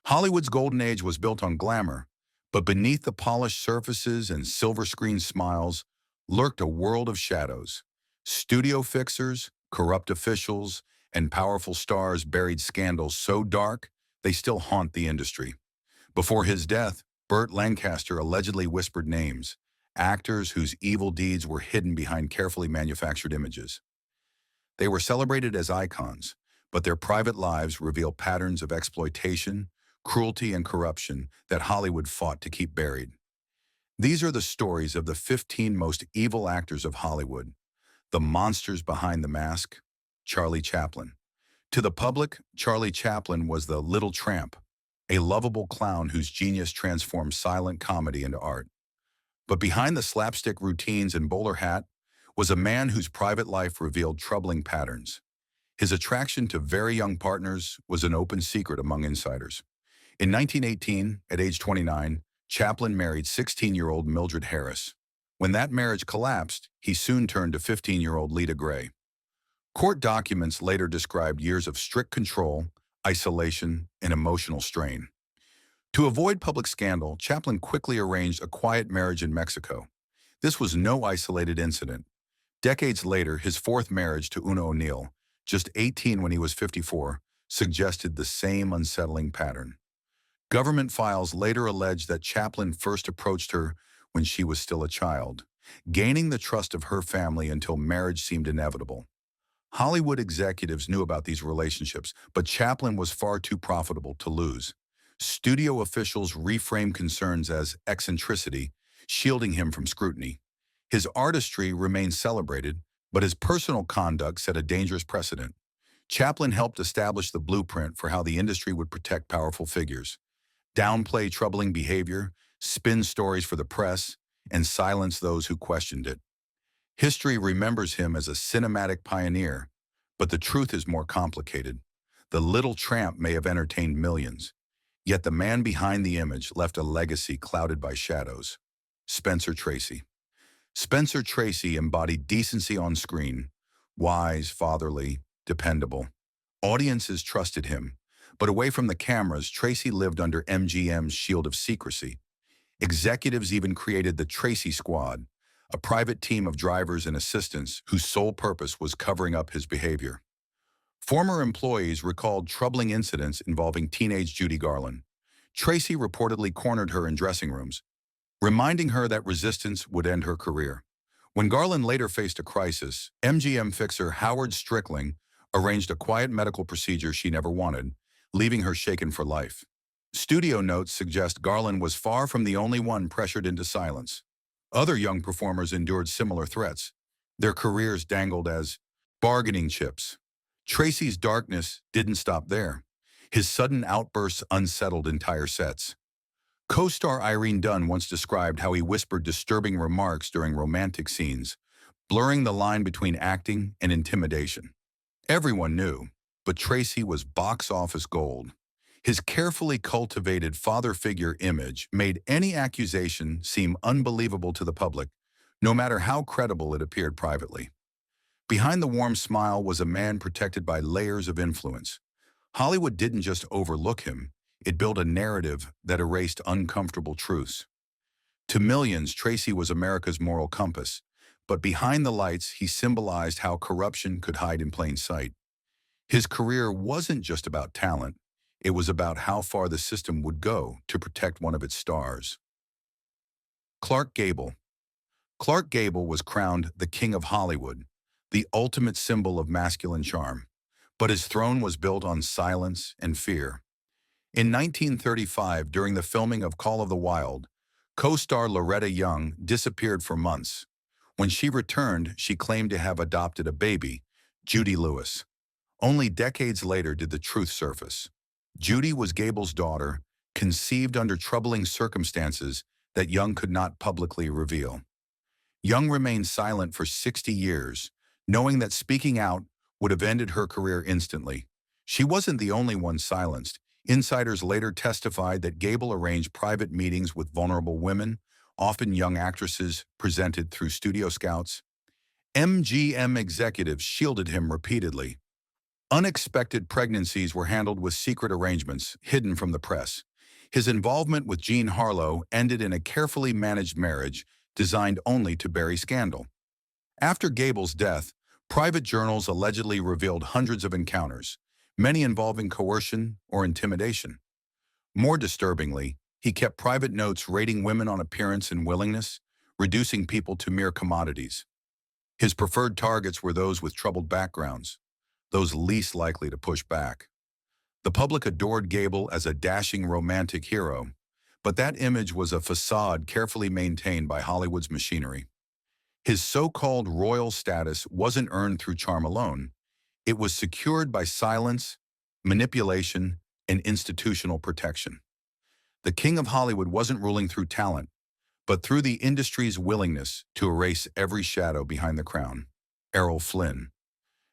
Hollywood's golden age was built on glamour, but beneath the polished surfaces and silver screen smiles lurked a world of shadows. Studio fixers, corrupt officials, and powerful stars buried scandals so dark they still haunt the industry. Before his death, Burt Lancaster allegedly whispered names, actors whose evil deeds were hidden behind carefully manufactured images. They were celebrated as icons, but their private lives reveal patterns of exploitation, cruelty, and corruption that Hollywood fought to keep buried. These are the stories of the 15 most evil actors of Hollywood, the monsters behind the mask. Charlie Chaplin. To the public, Charlie Chaplin was the little tramp, a lovable clown whose genius transformed silent comedy into art. But behind the slapstick routines and bowler hat was a man whose private life revealed troubling patterns. His attraction to very young partners was an open secret among insiders. In 1918, at age 29, Chaplin married 16-year-old Mildred Harris. When that marriage collapsed, he soon turned to 15-year-old Lita Gray. Court documents later described years of strict control, isolation, and emotional strain. To avoid public scandal, Chaplin quickly arranged a quiet marriage in Mexico. This was no isolated incident. Decades later, his fourth marriage to Una O'Neill, just 18 when he was 54, suggested the same unsettling pattern. Government files later alleged that Chaplin first approached her when she was still a child, gaining the trust of her family until marriage seemed inevitable. Hollywood executives knew about these relationships, but Chaplin was far too profitable to lose. Studio officials reframed concerns as eccentricity, shielding him from scrutiny. His artistry remained celebrated, but his personal conduct set a dangerous precedent. Chaplin helped establish the blueprint for how the industry would protect powerful figures. Downplay troubling behavior, spin stories for the press, and silence those who questioned it. History remembers him as a cinematic pioneer, but the truth is more complicated. The little tramp may have entertained millions, yet the man behind the image left a legacy clouded by shadows. Spencer Tracy. Spencer Tracy embodied decency on screen, wise, fatherly, dependable. Audiences trusted him, but away from the cameras, Tracy lived under MGM's shield of secrecy. Executives even created the Tracy Squad, a private team of drivers and assistants whose sole purpose was covering up his behavior. Former employees recalled troubling incidents involving teenage Judy Garland. Tracy reportedly cornered her in dressing rooms, reminding her that resistance would end her career. When Garland later faced a crisis, MGM fixer Howard Strickling arranged a quiet medical procedure she never wanted, leaving her shaken for life. Studio notes suggest Garland was far from the only one pressured into silence. Other young performers endured similar threats, their careers dangled as bargaining chips. Tracy's darkness didn't stop there. His sudden outbursts unsettled entire sets. Co-star Irene Dunne once described how he whispered disturbing remarks during romantic scenes, blurring the line between acting and intimidation. Everyone knew, but Tracy was box office gold. His carefully cultivated father figure image made any accusation seem unbelievable to the public, no matter how credible it appeared privately. Behind the warm smile was a man protected by layers of influence. Hollywood didn't just overlook him, it built a narrative that erased uncomfortable truths. To millions, Tracy was America's moral compass, but behind the lights, he symbolized how corruption could hide in plain sight. His career wasn't just about talent, it was about how far the system would go to protect one of its stars. Clark Gable. Clark Gable was crowned the King of Hollywood, the ultimate symbol of masculine charm, but his throne was built on silence and fear. In 1935, during the filming of Call of the Wild, co-star Loretta Young disappeared for months. When she returned, she claimed to have adopted a baby, Judy Lewis. Only decades later did the truth surface. Judy was Gable's daughter, conceived under troubling circumstances that Young could not publicly reveal. Young remained silent for 60 years, knowing that speaking out would have ended her career instantly. She wasn't the only one silenced. Insiders later testified that Gable arranged private meetings with vulnerable women, often young actresses presented through studio scouts. MGM executives shielded him repeatedly. Unexpected pregnancies were handled with secret arrangements, hidden from the press. His involvement with Jean Harlow ended in a carefully managed marriage designed only to bury scandal. After Gable's death, private journals allegedly revealed hundreds of encounters, many involving coercion or intimidation. More disturbingly, he kept private notes rating women on appearance and willingness, reducing people to mere commodities. His preferred targets were those with troubled backgrounds, those least likely to push back. The public adored Gable as a dashing romantic hero, but that image was a facade carefully maintained by Hollywood's machinery. His so-called royal status wasn't earned through charm alone. It was secured by silence, manipulation, and institutional protection. The King of Hollywood wasn't ruling through talent, but through the industry's willingness to erase every shadow behind the crown. Errol Flynn.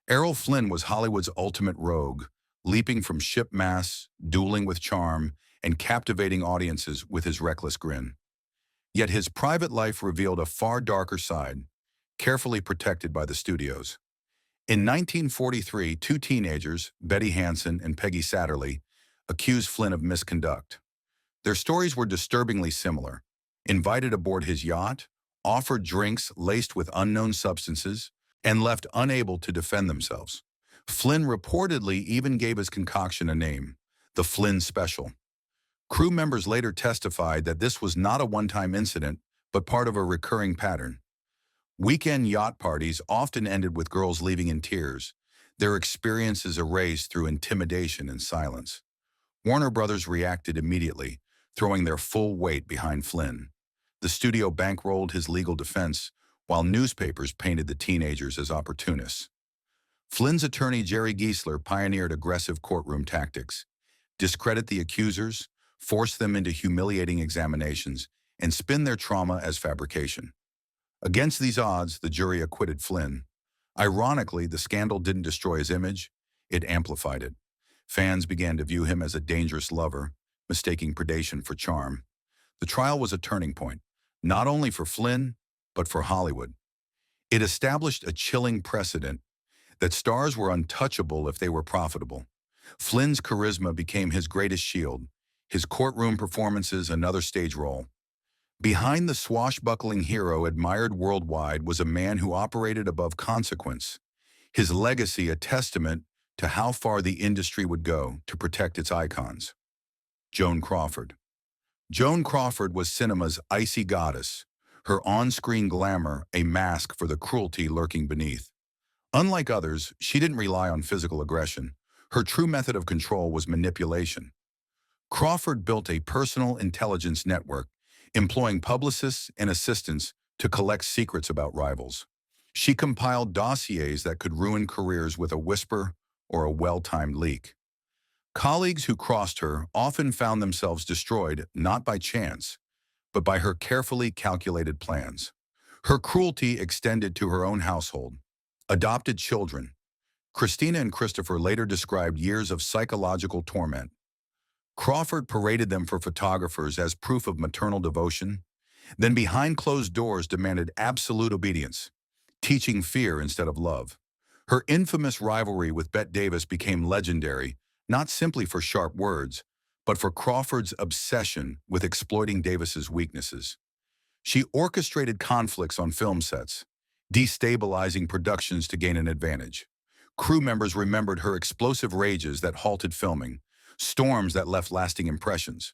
Errol Flynn was Hollywood's ultimate rogue, leaping from ship masts, dueling with charm, and captivating audiences with his reckless grin. Yet his private life revealed a far darker side, carefully protected by the studios. In 1943, two teenagers, Betty Hansen and Peggy Satterley, accused Flynn of misconduct. Their stories were disturbingly similar. Invited aboard his yacht, offered drinks laced with unknown substances, and left unable to defend themselves. Flynn reportedly even gave his concoction a name, the Flynn Special. Crew members later testified that this was not a one-time incident, but part of a recurring pattern. Weekend yacht parties often ended with girls leaving in tears, their experiences erased through intimidation and silence. Warner Brothers reacted immediately, throwing their full weight behind Flynn. The studio bankrolled his legal defense, while newspapers painted the teenagers as opportunists. Flynn's attorney Jerry Giesler pioneered aggressive courtroom tactics: discredit the accusers, force them into humiliating examinations, and spin their trauma as fabrication. Against these odds, the jury acquitted Flynn. Ironically, the scandal didn't destroy his image, it amplified it. Fans began to view him as a dangerous lover, mistaking predation for charm. The trial was a turning point, not only for Flynn, but for Hollywood. It established a chilling precedent that stars were untouchable if they were profitable. Flynn's charisma became his greatest shield, his courtroom performances another stage role. Behind the swashbuckling hero admired worldwide was a man who operated above consequence, his legacy a testament to how far the industry would go to protect its icons. Joan Crawford. Joan Crawford was cinema's icy goddess, her on-screen glamour a mask for the cruelty lurking beneath. Unlike others, she didn't rely on physical aggression. Her true method of control was manipulation. Crawford built a personal intelligence network, employing publicists and assistants to collect secrets about rivals. She compiled dossiers that could ruin careers with a whisper or a well-timed leak. Colleagues who crossed her often found themselves destroyed not by chance, but by her carefully calculated plans. Her cruelty extended to her own household. Adopted children. Christina and Christopher later described years of psychological torment. Crawford paraded them for photographers as proof of maternal devotion, then behind closed doors demanded absolute obedience, teaching fear instead of love. Her infamous rivalry with Bette Davis became legendary, not simply for sharp words, but for Crawford's obsession with exploiting Davis's weaknesses. She orchestrated conflicts on film sets, destabilizing productions to gain an advantage. Crew members remembered her explosive rages that halted filming, storms that left lasting impressions.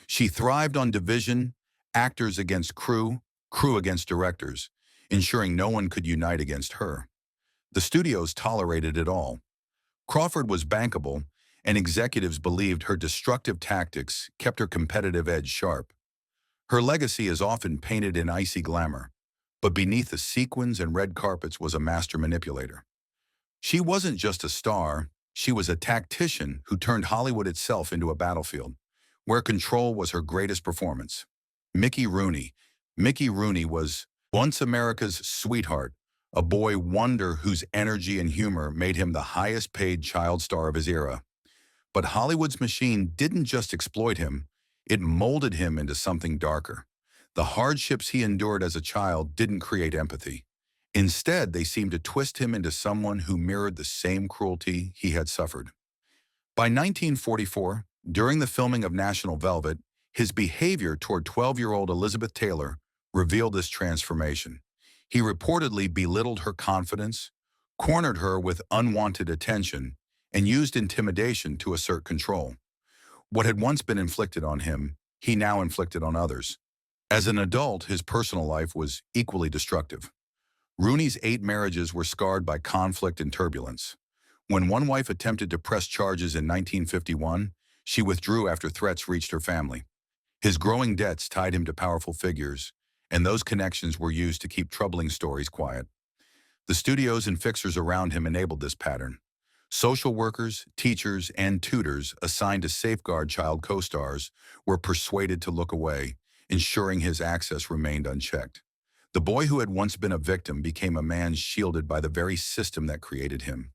She thrived on division, actors against crew, crew against directors, ensuring no one could unite against her. The studios tolerated it all. Crawford was bankable, and executives believed her destructive tactics kept her competitive edge sharp. Her legacy is often painted in icy glamour, but beneath the sequins and red carpets was a master manipulator. She wasn't just a star, she was a tactician who turned Hollywood itself into a battlefield, where control was her greatest performance. Mickey Rooney. Mickey Rooney was once America's sweetheart, a boy wonder whose energy and humor made him the highest-paid child star of his era. But Hollywood's machine didn't just exploit him, it molded him into something darker. The hardships he endured as a child didn't create empathy. Instead, they seemed to twist him into someone who mirrored the same cruelty he had suffered. By 1944, during the filming of National Velvet, his behavior toward 12-year-old Elizabeth Taylor revealed this transformation. He reportedly belittled her confidence, cornered her with unwanted attention, and used intimidation to assert control. What had once been inflicted on him, he now inflicted on others. As an adult, his personal life was equally destructive. Rooney's 8 marriages were scarred by conflict and turbulence. When one wife attempted to press charges in 1951, she withdrew after threats reached her family. His growing debts tied him to powerful figures, and those connections were used to keep troubling stories quiet. The studios and fixers around him enabled this pattern. Social workers, teachers, and tutors assigned to safeguard child co-stars were persuaded to look away, ensuring his access remained unchecked. The boy who had once been a victim became a man shielded by the very system that created him.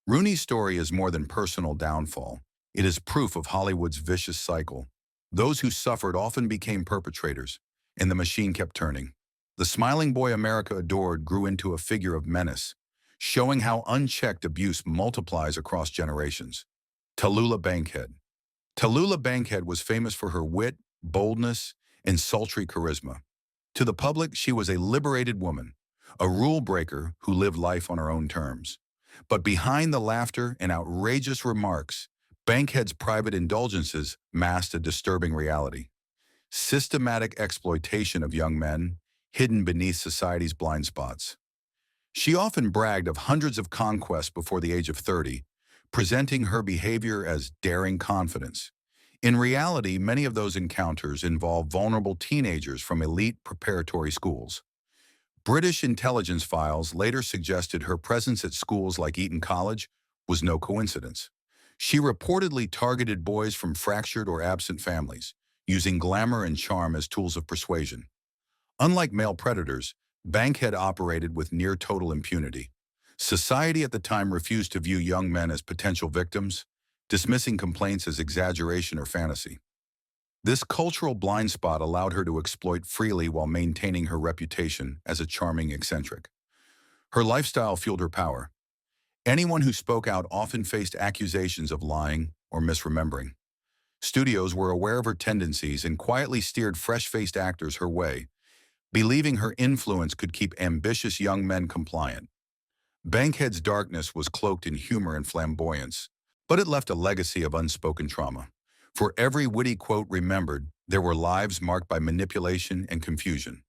Rooney's story is more than personal downfall. It is proof of Hollywood's vicious cycle. Those who suffered often became perpetrators, and the machine kept turning. The smiling boy America adored grew into a figure of menace, showing how unchecked abuse multiplies across generations. Tallulah Bankhead. Tallulah Bankhead was famous for her wit, boldness, and sultry charisma. To the public, she was a liberated woman, a rule breaker who lived life on her own terms. But behind the laughter and outrageous remarks, Bankhead's private indulgences masked a disturbing reality. Systematic exploitation of young men, hidden beneath society's blind spots. She often bragged of hundreds of conquests before the age of 30, presenting her behavior as daring confidence. In reality, many of those encounters involved vulnerable teenagers from elite preparatory schools. British intelligence files later suggested her presence at schools like Eton College was no coincidence. She reportedly targeted boys from fractured or absent families, using glamour and charm as tools of persuasion. Unlike male predators, Bankhead operated with near-total impunity. Society at the time refused to view young men as potential victims, dismissing complaints as exaggeration or fantasy. This cultural blind spot allowed her to exploit freely while maintaining her reputation as a charming eccentric. Her lifestyle fueled her power. Anyone who spoke out often faced accusations of lying or misremembering. Studios were aware of her tendencies and quietly steered fresh-faced actors her way, believing her influence could keep ambitious young men compliant. Bankhead's darkness was cloaked in humor and flamboyance, but it left a legacy of unspoken trauma. For every witty quote remembered, there were lives marked by manipulation and confusion.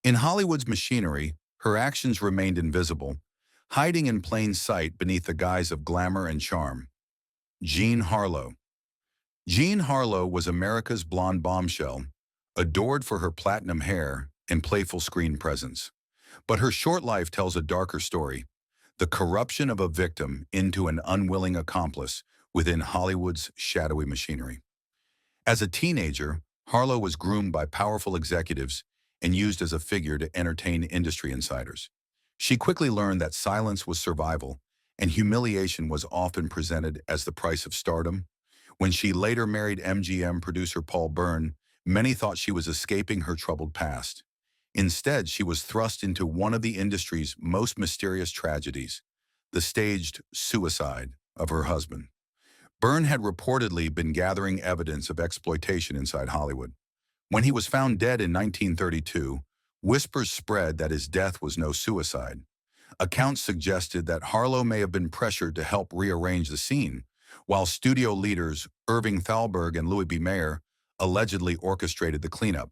In Hollywood's machinery, her actions remained invisible, hiding in plain sight beneath the guise of glamour and charm. Jean Harlow. Jean Harlow was America's blonde bombshell, adored for her platinum hair and playful screen presence. But her short life tells a darker story, the corruption of a victim into an unwilling accomplice within Hollywood's shadowy machinery. As a teenager, Harlow was groomed by powerful executives and used as a figure to entertain industry insiders. She quickly learned that silence was survival, and humiliation was often presented as the price of stardom. When she later married MGM producer Paul Byrne, many thought she was escaping her troubled past. Instead, she was thrust into one of the industry's most mysterious tragedies, the staged suicide of her husband. Byrne had reportedly been gathering evidence of exploitation inside Hollywood. When he was found dead in 1932, whispers spread that his death was no suicide. Accounts suggested that Harlow may have been pressured to help rearrange the scene, while studio leaders Irving Thalberg and Louis B. Mayer allegedly orchestrated the cleanup.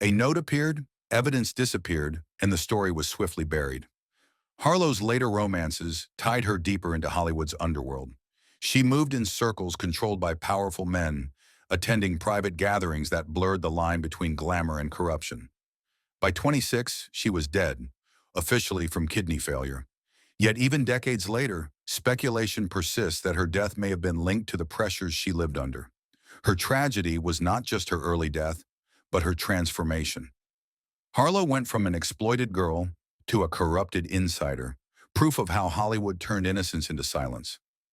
A note appeared, evidence disappeared, and the story was swiftly buried. Harlow's later romances tied her deeper into Hollywood's underworld. She moved in circles controlled by powerful men, attending private gatherings that blurred the line between glamour and corruption. By 26, she was dead, officially from kidney failure. Yet even decades later, speculation persists that her death may have been linked to the pressures she lived under. Her tragedy was not just her early death, but her transformation. Harlow went from an exploited girl to a corrupted insider, proof of how Hollywood turned innocence into silence.